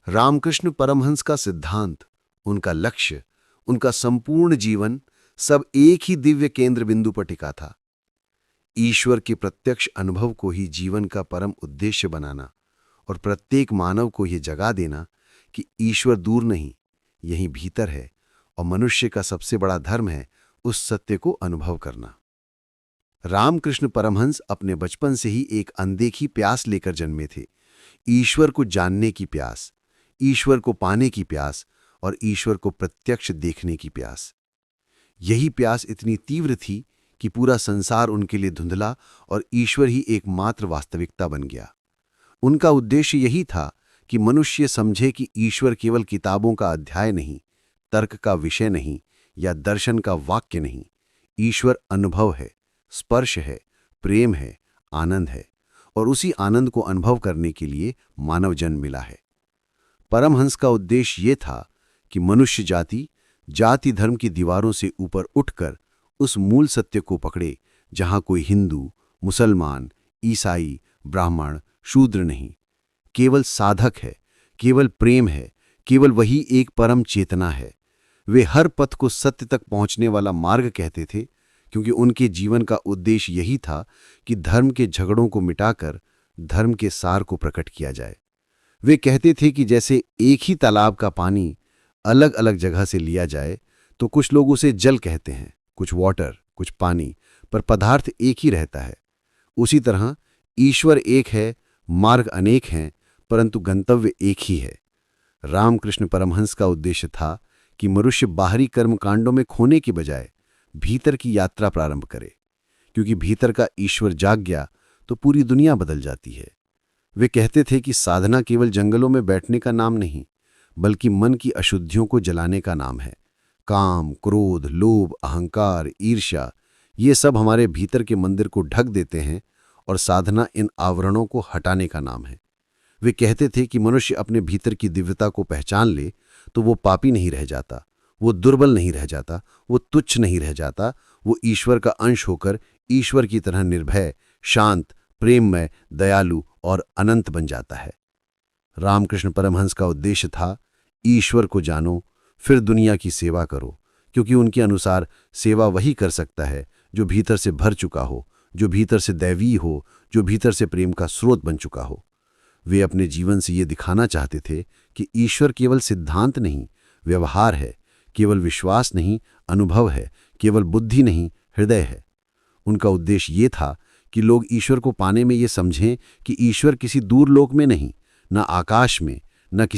रामकृष्ण परमहंस का सिद्धांत, उनका लक्ष्य, उनका संपूर्ण जीवन सब एक ही दिव्य केंद्र बिंदु पर टिका था। ईश्वर के प्रत्यक्ष अनुभव को ही जीवन का परम उद्देश्य बनाना और प्रत्येक मानव को यह जगा देना कि ईश्वर दूर नहीं, यहीं भीतर है और मनुष्य का सबसे बड़ा धर्म है उस सत्य को अनुभव करना। रामकृष्ण परमहंस अपने बचपन से ही एक अनदेखी प्यास लेकर जन्मे थे। ईश्वर को जानने की प्यास, ईश्वर को पाने की प्यास और ईश्वर को प्रत्यक्ष देखने की प्यास। यही प्यास इतनी तीव्र थी कि पूरा संसार उनके लिए धुंधला और ईश्वर ही एकमात्र वास्तविकता बन गया। उनका उद्देश्य यही था कि मनुष्य समझे कि ईश्वर केवल किताबों का अध्याय नहीं, तर्क का विषय नहीं या दर्शन का वाक्य नहीं। ईश्वर अनुभव है, स्पर्श है, प्रेम है, आनंद है और उसी आनंद को अनुभव करने के लिए मानव जन्म मिला है। परमहंस का उद्देश्य ये था कि मनुष्य जाति धर्म की दीवारों से ऊपर उठकर उस मूल सत्य को पकड़े जहां कोई हिंदू, मुसलमान, ईसाई, ब्राह्मण, शूद्र नहीं, केवल साधक है, केवल प्रेम है, केवल वही एक परम चेतना है। वे हर पथ को सत्य तक पहुंचने वाला मार्ग कहते थे, क्योंकि उनके जीवन का उद्देश्य यही था कि धर्म के झगड़ों को मिटाकर धर्म के सार को प्रकट किया जाए। वे कहते थे कि जैसे एक ही तालाब का पानी अलग अलग जगह से लिया जाए तो कुछ लोग उसे जल कहते हैं, कुछ वाटर, कुछ पानी, पर पदार्थ एक ही रहता है। उसी तरह ईश्वर एक है, मार्ग अनेक हैं, परंतु गंतव्य एक ही है। रामकृष्ण परमहंस का उद्देश्य था कि मनुष्य बाहरी कर्मकांडों में खोने की बजाय भीतर की यात्रा प्रारंभ करे, क्योंकि भीतर का ईश्वर जाग गया तो पूरी दुनिया बदल जाती है। वे कहते थे कि साधना केवल जंगलों में बैठने का नाम नहीं, बल्कि मन की अशुद्धियों को जलाने का नाम है। काम, क्रोध, लोभ, अहंकार, ईर्ष्या, ये सब हमारे भीतर के मंदिर को ढक देते हैं और साधना इन आवरणों को हटाने का नाम है। वे कहते थे कि मनुष्य अपने भीतर की दिव्यता को पहचान ले तो वो पापी नहीं रह जाता, वो दुर्बल नहीं रह जाता, वो तुच्छ नहीं रह जाता, वो ईश्वर का अंश होकर ईश्वर की तरह निर्भय, शांत, प्रेममय, दयालु और अनंत बन जाता है। रामकृष्ण परमहंस का उद्देश्य था, ईश्वर को जानो, फिर दुनिया की सेवा करो, क्योंकि उनके अनुसार सेवा वही कर सकता है जो भीतर से भर चुका हो, जो भीतर से दैवीय हो, जो भीतर से प्रेम का स्रोत बन चुका हो। वे अपने जीवन से ये दिखाना चाहते थे कि ईश्वर केवल सिद्धांत नहीं, व्यवहार है, केवल विश्वास नहीं, अनुभव है, केवल बुद्धि नहीं, हृदय है। उनका उद्देश्य ये था कि लोग ईश्वर को पाने में ये समझें कि ईश्वर किसी दूर लोक में नहीं, न आकाश में, न किसी